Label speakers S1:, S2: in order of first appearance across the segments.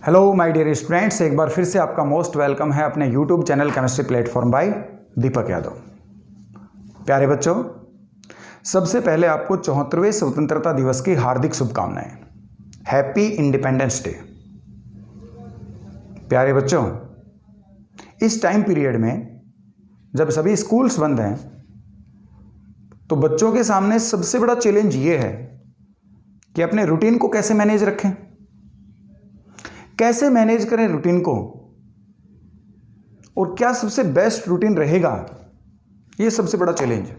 S1: Hello my dear students, एक बार फिर से आपका मोस्ट वेलकम है अपने YouTube channel chemistry platform by Deepak Yadav. प्यारे बच्चों, सबसे पहले आपको 74वें स्वतंत्रता दिवस की हार्दिक शुभकामनाएं। Happy independence day. प्यारे बच्चों, इस टाइम पीरियड में जब सभी स्कूल्स बंद हैं तो बच्चों के सामने सबसे बड़ा चैलेंज ये है कि अपने रूटीन को कैसे मैनेज रखें, कैसे मैनेज करें रूटीन को, और क्या सबसे बेस्ट रूटीन रहेगा, ये सबसे बड़ा चैलेंज है।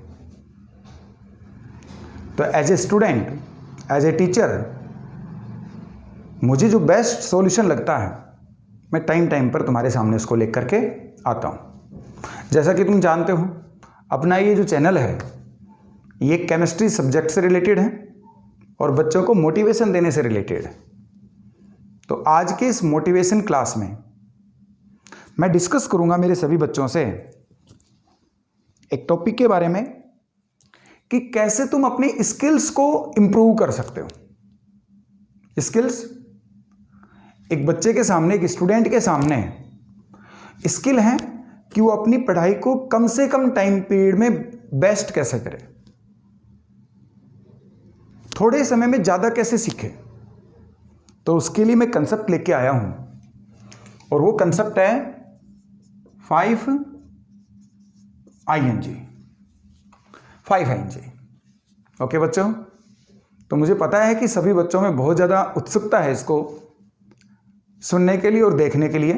S1: तो as a student, as a teacher, मुझे जो बेस्ट सॉल्यूशन लगता है मैं टाइम टाइम पर तुम्हारे सामने उसको लेकर के आता हूं। जैसा कि तुम जानते हो, अपना ये जो चैनल है ये केमिस्ट्री सब्जेक्ट से रिलेटेड है और बच्चों को मोटिवेशन देने से रिलेटेड है। तो आज के इस मोटिवेशन क्लास में मैं डिस्कस करूंगा मेरे सभी बच्चों से एक टॉपिक के बारे में कि कैसे तुम अपनी स्किल्स को इंप्रूव कर सकते हो। स्किल्स एक बच्चे के सामने, एक स्टूडेंट के सामने स्किल है कि वो अपनी पढ़ाई को कम से कम टाइम पीरियड में बेस्ट कैसे करे, थोड़े समय में ज्यादा कैसे सीखे। तो उसके लिए मैं कंसेप्ट लेके आया हूं और वो कंसेप्ट है 5 ING। ओके बच्चों, तो मुझे पता है कि सभी बच्चों में बहुत ज़्यादा उत्सुकता है इसको सुनने के लिए और देखने के लिए।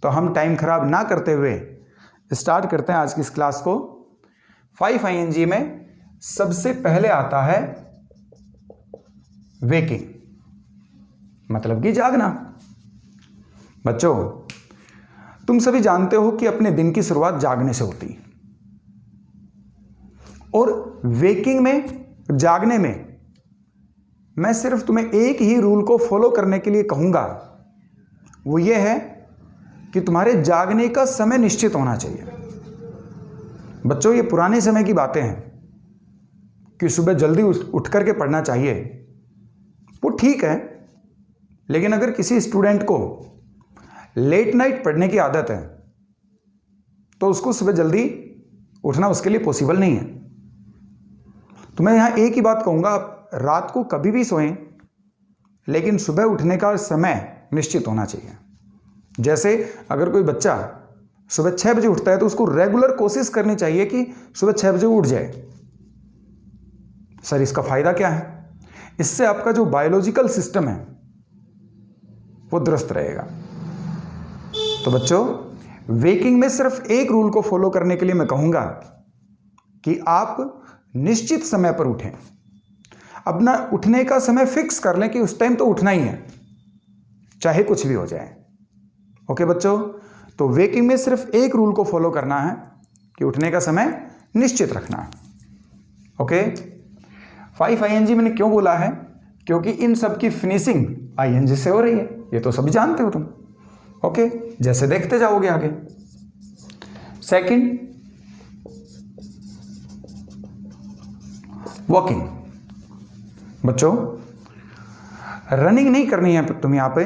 S1: तो हम टाइम खराब ना करते हुए स्टार्ट करते हैं आज की इस क्लास को। 5 ING में सबसे पहले आता है वेकिंग, मतलब कि जागना। बच्चों, तुम सभी जानते हो कि अपने दिन की शुरुआत जागने से होती, और वेकिंग में, जागने में मैं सिर्फ तुम्हें एक ही रूल को फॉलो करने के लिए कहूंगा। वो ये है कि तुम्हारे जागने का समय निश्चित होना चाहिए। बच्चों, ये पुराने समय की बातें हैं कि सुबह जल्दी उठ करके पढ़ना चाहिए, वो ठीक है, लेकिन अगर किसी स्टूडेंट को लेट नाइट पढ़ने की आदत है तो उसको सुबह जल्दी उठना उसके लिए पॉसिबल नहीं है। तो मैं यहां एक ही बात कहूंगा, आप रात को कभी भी सोएं, लेकिन सुबह उठने का समय निश्चित होना चाहिए। जैसे अगर कोई बच्चा सुबह 6 बजे उठता है तो उसको रेगुलर कोशिश करनी चाहिए कि सुबह 6 बजे उठ जाए। सर, इसका फायदा क्या है? इससे आपका जो बायोलॉजिकल सिस्टम है वो दुरुस्त रहेगा। तो बच्चों, वेकिंग में सिर्फ एक रूल को फॉलो करने के लिए मैं कहूंगा कि आप निश्चित समय पर उठें। अपना उठने का समय फिक्स कर लें कि उस टाइम तो उठना ही है, चाहे कुछ भी हो जाए। ओके बच्चों, तो वेकिंग में सिर्फ एक रूल को फॉलो करना है कि उठने का समय निश्चित रखना है। ओके, 5 ING मैंने क्यों बोला है? क्योंकि इन सब की फिनिशिंग ING से हो रही है, ये तो सभी जानते हो तुम। ओके, जैसे देखते जाओगे आगे। Second, walking. बच्चों, रनिंग नहीं करनी है तुम यहां पे,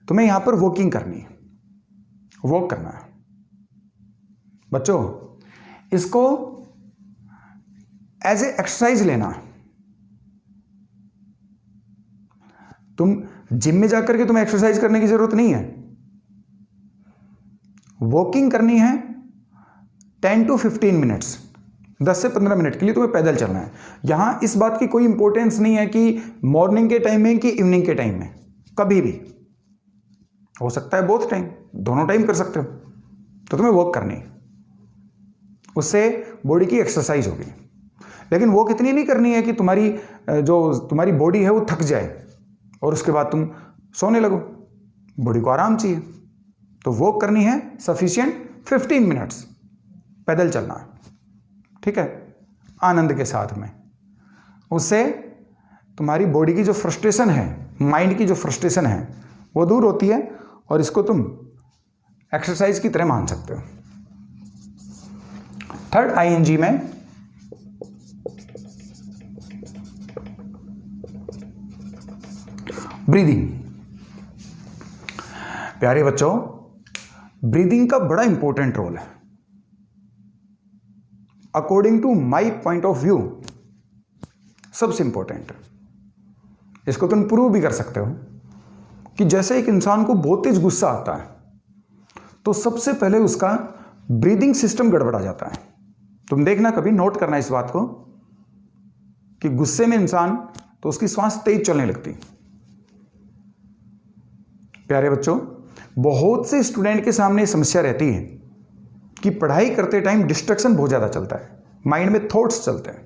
S1: तुम्हें यहां पर वॉकिंग करनी है, वॉक करना है। बच्चों, इसको एज ए एक्सरसाइज लेना है। तुम जिम में जाकर के तुम्हें एक्सरसाइज करने की जरूरत नहीं है। वॉकिंग करनी है 10 to 15 मिनट्स, 10 से 15 मिनट के लिए तुम्हें पैदल चलना है। यहां इस बात की कोई इंपॉर्टेंस नहीं है कि मॉर्निंग के टाइम में कि इवनिंग के टाइम में, कभी भी हो सकता है, बोथ टाइम, दोनों टाइम कर सकते हो। तो तुम्हें वॉक करनी है, उससे बॉडी की एक्सरसाइज होगी। लेकिन वो कितनी नहीं करनी है कि तुम्हारी बॉडी है वो थक जाए और उसके बाद तुम सोने लगो। बॉडी को आराम चाहिए, तो वॉक करनी है सफिशिएंट 15 मिनट्स, पैदल चलना है, ठीक है, आनंद के साथ में। उससे तुम्हारी बॉडी की जो फ्रस्ट्रेशन है, माइंड की जो फ्रस्ट्रेशन है, वो दूर होती है और इसको तुम एक्सरसाइज की तरह मान सकते हो। थर्ड ING में ब्रीदिंग। प्यारे बच्चों, ब्रीदिंग का बड़ा इंपॉर्टेंट रोल है। According to my point of view सबसे इंपॉर्टेंट, इसको तुम प्रूव भी कर सकते हो कि जैसे एक इंसान को बहुत तेज गुस्सा आता है तो सबसे पहले उसका ब्रीदिंग सिस्टम गड़बड़ा जाता है। तुम देखना, कभी नोट करना इस बात को कि गुस्से में इंसान तो उसकी श्वास तेज चलने लगती। प्यारे बच्चों, बहुत से स्टूडेंट के सामने समस्या रहती है कि पढ़ाई करते टाइम डिस्ट्रैक्शन बहुत ज़्यादा चलता है, माइंड में थॉट्स चलते हैं।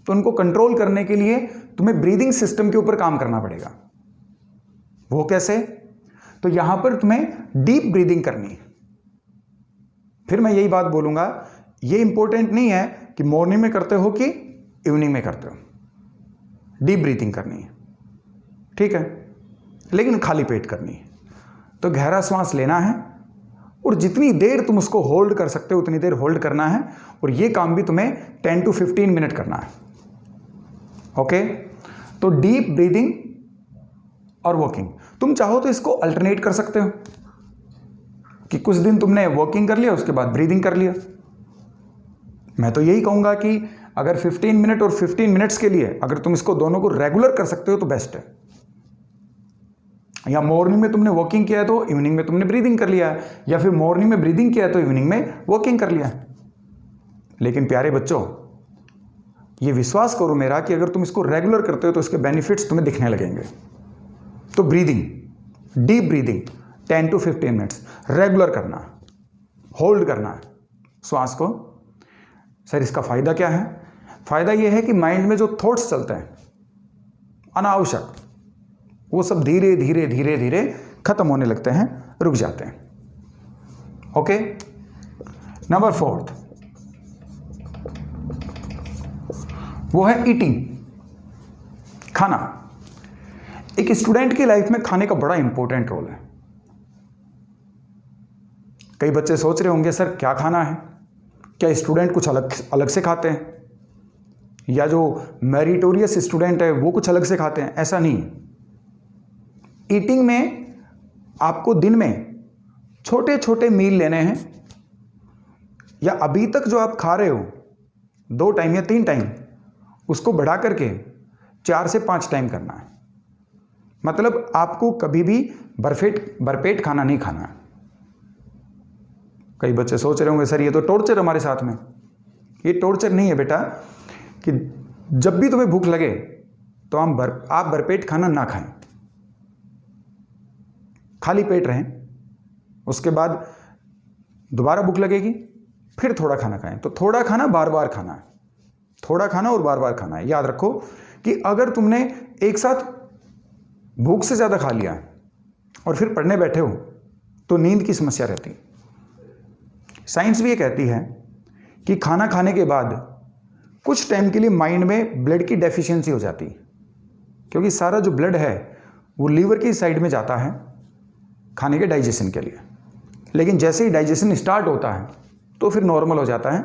S1: तो उनको कंट्रोल करने के लिए तुम्हें ब्रीदिंग सिस्टम के ऊपर काम करना पड़ेगा। वो कैसे? तो यहां पर तुम्हें डीप ब्रीदिंग करनी है। फिर मैं यही बात बोलूंगा, ये इंपॉर्टेंट नहीं है कि मॉर्निंग में करते हो कि इवनिंग में करते हो, डीप ब्रीदिंग करनी है, ठीक है, लेकिन खाली पेट करनी है। तो गहरा सांस लेना है और जितनी देर तुम उसको होल्ड कर सकते हो उतनी देर होल्ड करना है, और ये काम भी तुम्हें 10 to 15 मिनट करना है। ओके, तो डीप ब्रीदिंग और वॉकिंग, तुम चाहो तो इसको अल्टरनेट कर सकते हो कि कुछ दिन तुमने वॉकिंग कर लिया, उसके बाद ब्रीदिंग कर लिया। मैं तो यही कहूंगा कि अगर 15 मिनट और 15 मिनट्स के लिए अगर तुम इसको दोनों को रेगुलर कर सकते हो तो बेस्ट है। या मॉर्निंग में तुमने वॉकिंग किया है तो इवनिंग में तुमने ब्रीदिंग कर लिया है, या फिर मॉर्निंग में ब्रीदिंग किया है तो इवनिंग में वॉकिंग कर लिया है। लेकिन प्यारे बच्चों, ये विश्वास करो मेरा कि अगर तुम इसको रेगुलर करते हो तो इसके बेनिफिट्स तुम्हें दिखने लगेंगे। तो breathing, deep breathing 10 to 15 minutes regular करना, होल्ड करना है श्वास को। सर इसका फायदा क्या है? फायदा यह है कि माइंड में जो थॉट्स चलते हैं अनावश्यक, वो सब धीरे धीरे धीरे धीरे खत्म होने लगते हैं, रुक जाते हैं। ओके, नंबर 4 वो है ईटिंग, खाना। एक स्टूडेंट की लाइफ में खाने का बड़ा इंपॉर्टेंट रोल है। कई बच्चे सोच रहे होंगे सर क्या खाना है, क्या स्टूडेंट कुछ अलग से खाते हैं, या जो मेरिटोरियस स्टूडेंट है वो कुछ अलग से खाते हैं? ऐसा नहीं। ईटिंग में आपको दिन में छोटे छोटे मील लेने हैं, या अभी तक जो आप खा रहे हो 2 टाइम या 3 टाइम, उसको बढ़ा करके 4 से 5 टाइम करना है। मतलब आपको कभी भी भरपेट खाना नहीं खाना है। कई बच्चे सोच रहे होंगे सर ये तो टॉर्चर हमारे साथ में। ये टॉर्चर नहीं है बेटा, कि जब भी तुम्हें भूख लगे तो आप भरपेट खाना ना खाएं, खाली पेट रहें, उसके बाद दोबारा भूख लगेगी फिर थोड़ा खाना खाएं। तो थोड़ा खाना बार बार खाना है, थोड़ा खाना और बार बार खाना है। याद रखो कि अगर तुमने एक साथ भूख से ज़्यादा खा लिया और फिर पढ़ने बैठे हो तो नींद की समस्या रहती है। साइंस भी ये कहती है कि खाना खाने के बाद कुछ टाइम के लिए माइंड में ब्लड की डेफिशिएंसी हो जाती है, क्योंकि सारा जो ब्लड है वो लीवर की साइड में जाता है खाने के डाइजेशन के लिए। लेकिन जैसे ही डाइजेशन स्टार्ट होता है तो फिर नॉर्मल हो जाता है।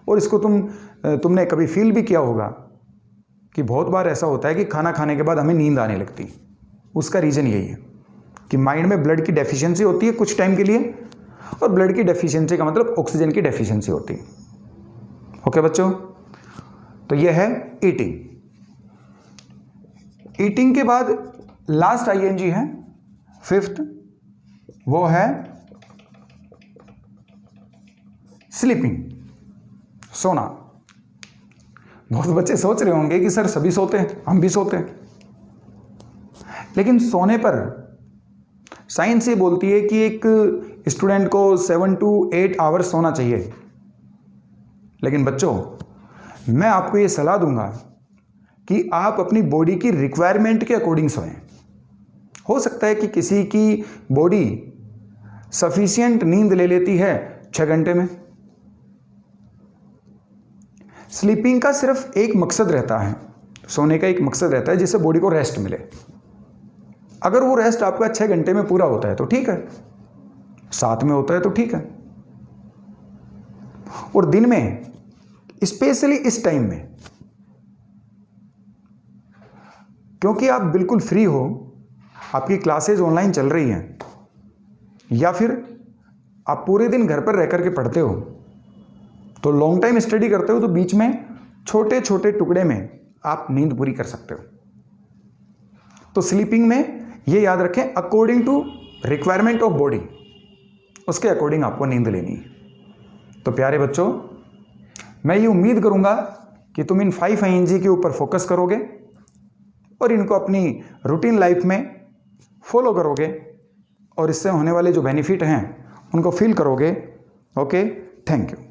S1: और इसको तुमने कभी फील भी किया होगा कि बहुत बार ऐसा होता है कि खाना खाने के बाद हमें नींद आने लगती है। उसका रीज़न यही है कि माइंड में ब्लड की डेफिशिएंसी होती है कुछ टाइम के लिए, और ब्लड की डेफिशिएंसी का मतलब ऑक्सीजन की डेफिशिएंसी होती है। ओके बच्चों, तो यह है ईटिंग। ईटिंग के बाद लास्ट आईएनजी है 5th, वो है स्लीपिंग, सोना। बहुत बच्चे सोच रहे होंगे कि सर सभी सोते हैं, हम भी सोते हैं, लेकिन सोने पर साइंस ये बोलती है कि एक स्टूडेंट को 7 to 8 आवर्स सोना चाहिए। लेकिन बच्चों, मैं आपको ये सलाह दूंगा कि आप अपनी बॉडी की रिक्वायरमेंट के अकॉर्डिंग सोएं। हो सकता है कि किसी की बॉडी सफिशिएंट नींद ले लेती है 6 घंटे में। स्लीपिंग का सिर्फ एक मकसद रहता है, सोने का एक मकसद रहता है जिससे बॉडी को रेस्ट मिले। अगर वो रेस्ट आपका 6 घंटे में पूरा होता है तो ठीक है, 7 में होता है तो ठीक है। और दिन में स्पेशली इस टाइम में, क्योंकि आप बिल्कुल फ्री हो, आपकी क्लासेज ऑनलाइन चल रही हैं, या फिर आप पूरे दिन घर पर रह करके पढ़ते हो, तो लॉन्ग टाइम स्टडी करते हो, तो बीच में छोटे छोटे टुकड़े में आप नींद पूरी कर सकते हो। तो स्लीपिंग में ये याद रखें, according to requirement of body, उसके अकॉर्डिंग आपको नींद लेनी है। तो प्यारे बच्चों, मैं ये उम्मीद करूंगा कि तुम इन 5 ING के ऊपर फोकस करोगे और इनको अपनी रूटीन लाइफ में फॉलो करोगे और इससे होने वाले जो बेनिफिट हैं उनको फील करोगे। Okay, thank you.